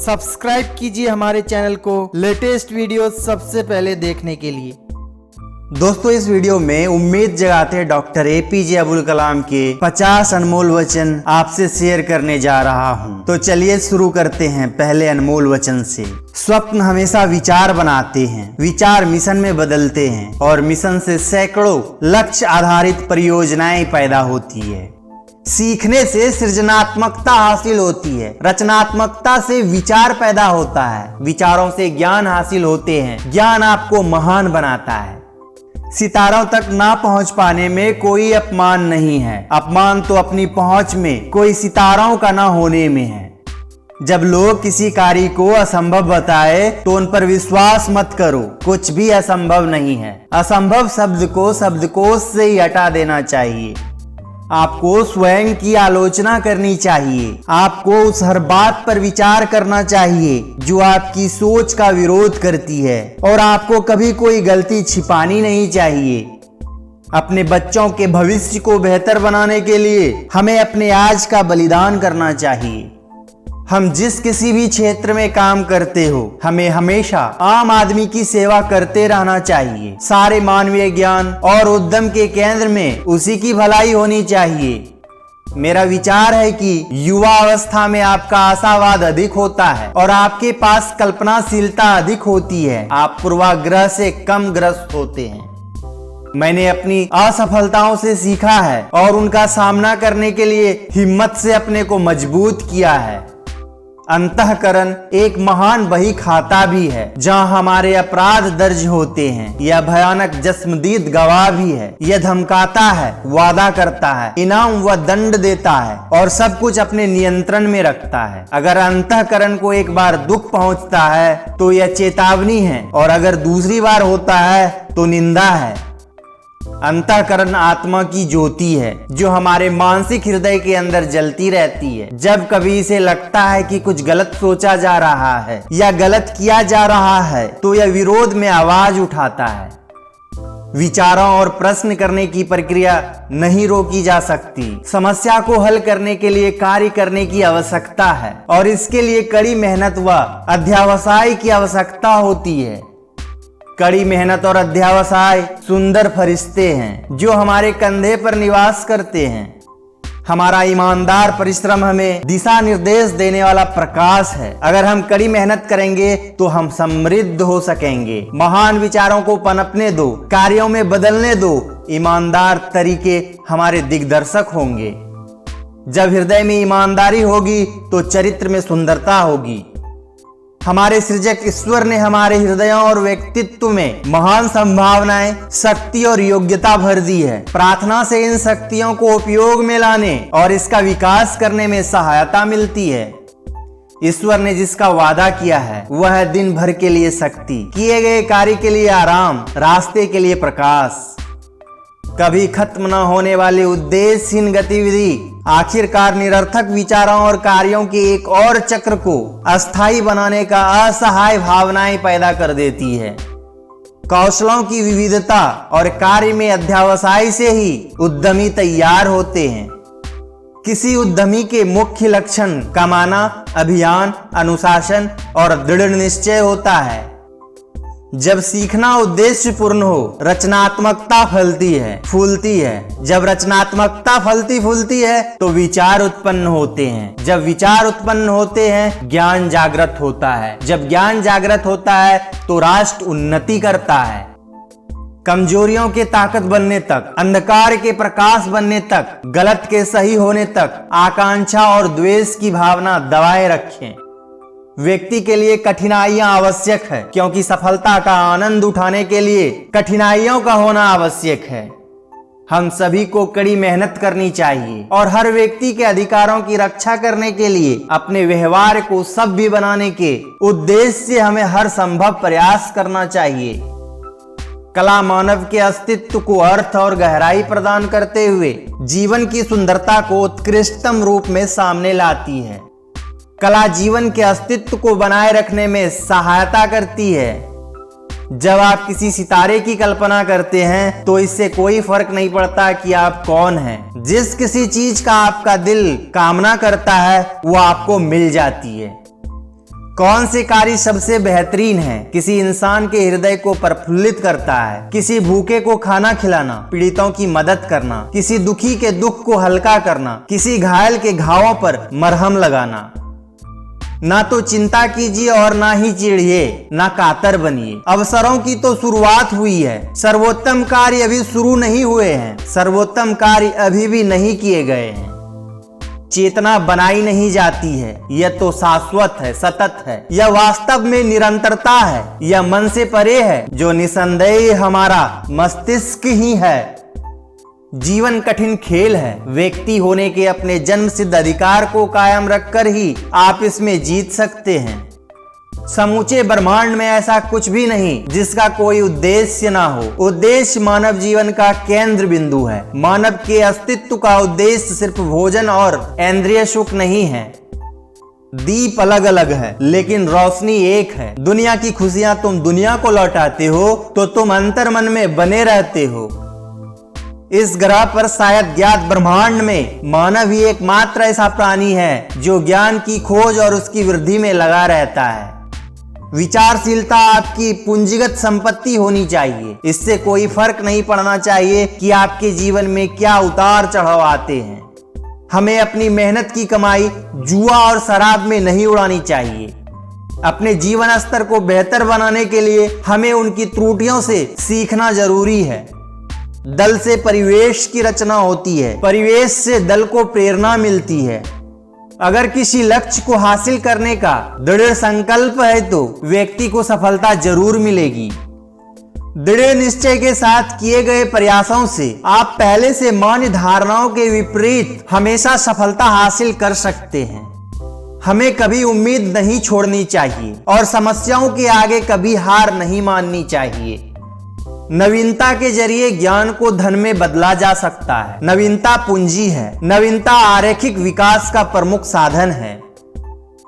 Subscribe कीजिए हमारे channel को लेटेस्ट वीडियो सबसे पहले देखने के लिए। दोस्तों, इस वीडियो में उम्मीद जगाते डॉक्टर APJ अब्दुल कलाम के 50 अनमोल वचन आपसे शेयर करने जा रहा हूं। तो चलिए शुरू करते हैं पहले अनमोल वचन से। स्वप्न हमेशा विचार बनाते हैं, विचार मिशन में बदलते हैं और मिशन से सैकड़ों लक्ष्य आधारित परियोजनाएं पैदा होती है। सीखने से सृजनात्मकता हासिल होती है, रचनात्मकता से विचार पैदा होता है, विचारों से ज्ञान हासिल होते हैं, ज्ञान आपको महान बनाता है। सितारों तक ना पहुंच पाने में कोई अपमान नहीं है, अपमान तो अपनी पहुंच में, कोई सितारों का ना होने में है। जब लोग किसी कार्य को असंभव बताए तो उन पर विश्वास मत करो, कुछ भी असंभव नहीं है। असंभव शब्द को शब्दकोश से ही हटा देना चाहिए। आपको स्वयं की आलोचना करनी चाहिए, आपको उस हर बात पर विचार करना चाहिए जो आपकी सोच का विरोध करती है, और आपको कभी कोई गलती छिपानी नहीं चाहिए। अपने बच्चों के भविष्य को बेहतर बनाने के लिए हमें अपने आज का बलिदान करना चाहिए। हम जिस किसी भी क्षेत्र में काम करते हो, हमें हमेशा आम आदमी की सेवा करते रहना चाहिए। सारे मानवीय ज्ञान और उद्यम के केंद्र में उसी की भलाई होनी चाहिए। मेरा विचार है कि युवा अवस्था में आपका आशावाद अधिक होता है और आपके पास कल्पनाशीलता अधिक होती है। आप पूर्वाग्रह से कम ग्रस्त होते हैं। मैंने अपनी असफलताओं से सीखा है और उनका सामना करने के लिए हिम्मत से अपने को मजबूत किया है। अंतःकरण एक महान बही खाता भी है जहां हमारे अपराध दर्ज होते हैं। यह भयानक जस्मदीद गवाह भी है। यह धमकाता है, वादा करता है, इनाम व दंड देता है और सब कुछ अपने नियंत्रण में रखता है। अगर अंतःकरण को एक बार दुख पहुंचता है तो यह चेतावनी है, और अगर दूसरी बार होता है तो निंदा है। अंतःकरण आत्मा की ज्योति है जो हमारे मानसिक हृदय के अंदर जलती रहती है। जब कभी इसे लगता है कि कुछ गलत सोचा जा रहा है या गलत किया जा रहा है तो यह विरोध में आवाज उठाता है। विचारों और प्रश्न करने की प्रक्रिया नहीं रोकी जा सकती। समस्या को हल करने के लिए कार्य करने की आवश्यकता है और इसके लिए कड़ी मेहनत व अध्यवसाय की आवश्यकता होती है। कड़ी मेहनत और अध्यवसाय सुंदर फरिश्ते हैं जो हमारे कंधे पर निवास करते हैं। हमारा ईमानदार परिश्रम हमें दिशा निर्देश देने वाला प्रकाश है। अगर हम कड़ी मेहनत करेंगे तो हम समृद्ध हो सकेंगे। महान विचारों को पनपने दो, कार्यों में बदलने दो। ईमानदार तरीके हमारे दिग्दर्शक होंगे। जब हृदय में ईमानदारी होगी तो चरित्र में सुंदरता होगी। हमारे सृजक ईश्वर ने हमारे हृदयों और व्यक्तित्व में महान संभावनाएं, शक्ति और योग्यता भर दी है। प्रार्थना से इन शक्तियों को उपयोग में लाने और इसका विकास करने में सहायता मिलती है। ईश्वर ने जिसका वादा किया है वह है दिन भर के लिए शक्ति, किए गए कार्य के लिए आराम, रास्ते के लिए प्रकाश। कभी खत्म न होने वाली उद्देश्यहीन गतिविधि आखिरकार निरर्थक विचारों और कार्यों के एक और चक्र को अस्थायी बनाने का असहाय भावनाएं पैदा कर देती है। कौशलों की विविधता और कार्य में अध्यवसाय से ही उद्यमी तैयार होते हैं। किसी उद्यमी के मुख्य लक्षण कमाना, अभियान, अनुशासन और दृढ़ निश्चय होता है। जब सीखना उद्देश्य पूर्ण हो, रचनात्मकता फलती है, फूलती है। जब रचनात्मकता फलती फूलती है तो विचार उत्पन्न होते हैं। जब विचार उत्पन्न होते हैं ज्ञान जागृत होता है। जब ज्ञान जागृत होता है तो राष्ट्र उन्नति करता है। कमजोरियों के ताकत बनने तक, अंधकार के प्रकाश बनने तक, गलत के सही होने तक आकांक्षा और द्वेष की भावना दबाए रखें। व्यक्ति के लिए कठिनाइयां आवश्यक है क्योंकि सफलता का आनंद उठाने के लिए कठिनाइयों का होना आवश्यक है। हम सभी को कड़ी मेहनत करनी चाहिए और हर व्यक्ति के अधिकारों की रक्षा करने के लिए अपने व्यवहार को सभ्य बनाने के उद्देश्य से हमें हर संभव प्रयास करना चाहिए। कला मानव के अस्तित्व को अर्थ और गहराई प्रदान करते हुए जीवन की सुंदरता को उत्कृष्टतम रूप में सामने लाती है। कला जीवन के अस्तित्व को बनाए रखने में सहायता करती है। जब आप किसी सितारे की कल्पना करते हैं तो इससे कोई फर्क नहीं पड़ता कि आप कौन हैं। जिस किसी चीज का आपका दिल कामना करता है वो आपको मिल जाती है। कौन से कार्य सबसे बेहतरीन है? किसी इंसान के हृदय को प्रफुल्लित करता है, किसी भूखे को खाना खिलाना, पीड़ितों की मदद करना, किसी दुखी के दुख को हल्का करना, किसी घायल के घावों पर मरहम लगाना। ना तो चिंता कीजिए और ना ही चिढ़िए, ना कातर बनिए। अवसरों की तो शुरुआत हुई है, सर्वोत्तम कार्य अभी शुरू नहीं हुए हैं, सर्वोत्तम कार्य अभी भी नहीं किए गए हैं। चेतना बनाई नहीं जाती है, यह तो शाश्वत है, सतत है। यह वास्तव में निरंतरता है, यह मन से परे है, जो निसंदेह हमारा मस्तिष्क ही है। जीवन कठिन खेल है, व्यक्ति होने के अपने जन्म सिद्ध अधिकार को कायम रखकर ही आप इसमें जीत सकते हैं। समूचे ब्रह्मांड में ऐसा कुछ भी नहीं जिसका कोई उद्देश्य ना हो। उद्देश्य मानव जीवन का केंद्र बिंदु है। मानव के अस्तित्व का उद्देश्य सिर्फ भोजन और इंद्रिय सुख नहीं है। दीप अलग अलग है लेकिन रोशनी एक है। दुनिया की खुशियां तुम दुनिया को लौटाते हो तो तुम अंतर मन में बने रहते हो। इस ग्रह पर शायद ज्ञात ब्रह्मांड में मानव ही एकमात्र ऐसा प्राणी है जो ज्ञान की खोज और उसकी वृद्धि में लगा रहता है। विचारशीलता आपकी पूंजीगत संपत्ति होनी चाहिए। इससे कोई फर्क नहीं पड़ना चाहिए कि आपके जीवन में क्या उतार चढ़ाव आते हैं। हमें अपनी मेहनत की कमाई जुआ और शराब में नहीं उड़ानी चाहिए। अपने जीवन स्तर को बेहतर बनाने के लिए हमें उनकी त्रुटियों से सीखना जरूरी है। दल से परिवेश की रचना होती है, परिवेश से दल को प्रेरणा मिलती है। अगर किसी लक्ष्य को हासिल करने का दृढ़ संकल्प है तो व्यक्ति को सफलता जरूर मिलेगी। दृढ़ निश्चय के साथ किए गए प्रयासों से आप पहले से मान्य धारणाओं के विपरीत हमेशा सफलता हासिल कर सकते हैं। हमें कभी उम्मीद नहीं छोड़नी चाहिए और समस्याओं के आगे कभी हार नहीं माननी चाहिए। नवीनता के जरिए ज्ञान को धन में बदला जा सकता है। नवीनता पूंजी है। नवीनता आर्थिक विकास का प्रमुख साधन है।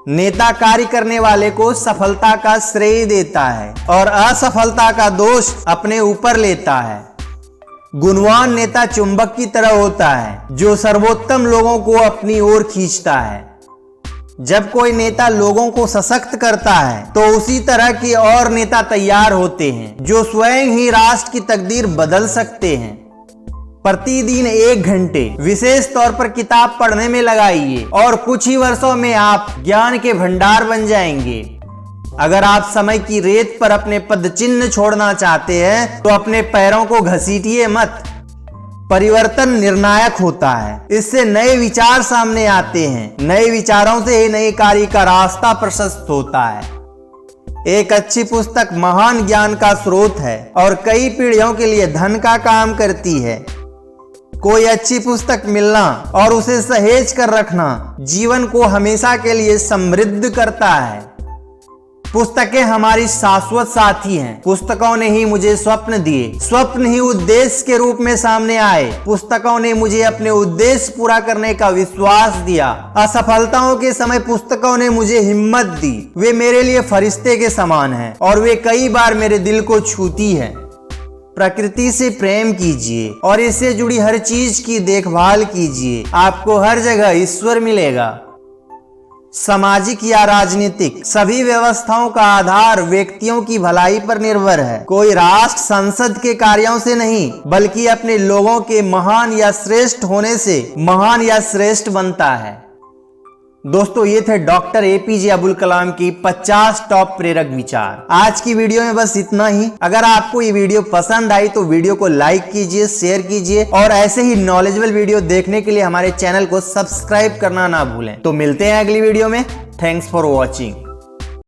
नेता कार्य करने वाले को सफलता का श्रेय देता है और असफलता का दोष अपने ऊपर लेता है। गुणवान नेता चुंबक की तरह होता है जो सर्वोत्तम लोगों को अपनी ओर खींचता है। जब कोई नेता लोगों को सशक्त करता है तो उसी तरह के और नेता तैयार होते हैं जो स्वयं ही राष्ट्र की तकदीर बदल सकते हैं। प्रतिदिन 1 घंटे विशेष तौर पर किताब पढ़ने में लगाइए और कुछ ही वर्षों में आप ज्ञान के भंडार बन जाएंगे। अगर आप समय की रेत पर अपने पदचिन्ह छोड़ना चाहते हैं तो अपने पैरों को घसीटिए मत। परिवर्तन निर्णायक होता है, इससे नए विचार सामने आते हैं। नए विचारों से ही नए कार्य का रास्ता प्रशस्त होता है। एक अच्छी पुस्तक महान ज्ञान का स्रोत है और कई पीढ़ियों के लिए धन का काम करती है। कोई अच्छी पुस्तक मिलना और उसे सहेज कर रखना जीवन को हमेशा के लिए समृद्ध करता है। पुस्तकें हमारी शाश्वत साथी हैं। पुस्तकों ने ही मुझे स्वप्न दिए, स्वप्न ही उद्देश्य के रूप में सामने आए। पुस्तकों ने मुझे अपने उद्देश्य पूरा करने का विश्वास दिया। असफलताओं के समय पुस्तकों ने मुझे हिम्मत दी। वे मेरे लिए फरिश्ते के समान हैं और वे कई बार मेरे दिल को छूती हैं। प्रकृति से प्रेम कीजिए और इससे जुड़ी हर चीज की देखभाल कीजिए। आपको हर जगह ईश्वर मिलेगा। सामाजिक या राजनीतिक सभी व्यवस्थाओं का आधार व्यक्तियों की भलाई पर निर्भर है। कोई राष्ट्र संसद के कार्यों से नहीं बल्कि अपने लोगों के महान या श्रेष्ठ होने से महान या श्रेष्ठ बनता है। दोस्तों, ये थे डॉक्टर एपीजे अब्दुल कलाम की 50 टॉप प्रेरक विचार। आज की वीडियो में बस इतना ही। अगर आपको ये वीडियो पसंद आई तो वीडियो को लाइक कीजिए, शेयर कीजिए और ऐसे ही नॉलेजेबल वीडियो देखने के लिए हमारे चैनल को सब्सक्राइब करना ना भूलें। तो मिलते हैं अगली वीडियो में। Thanks for watching.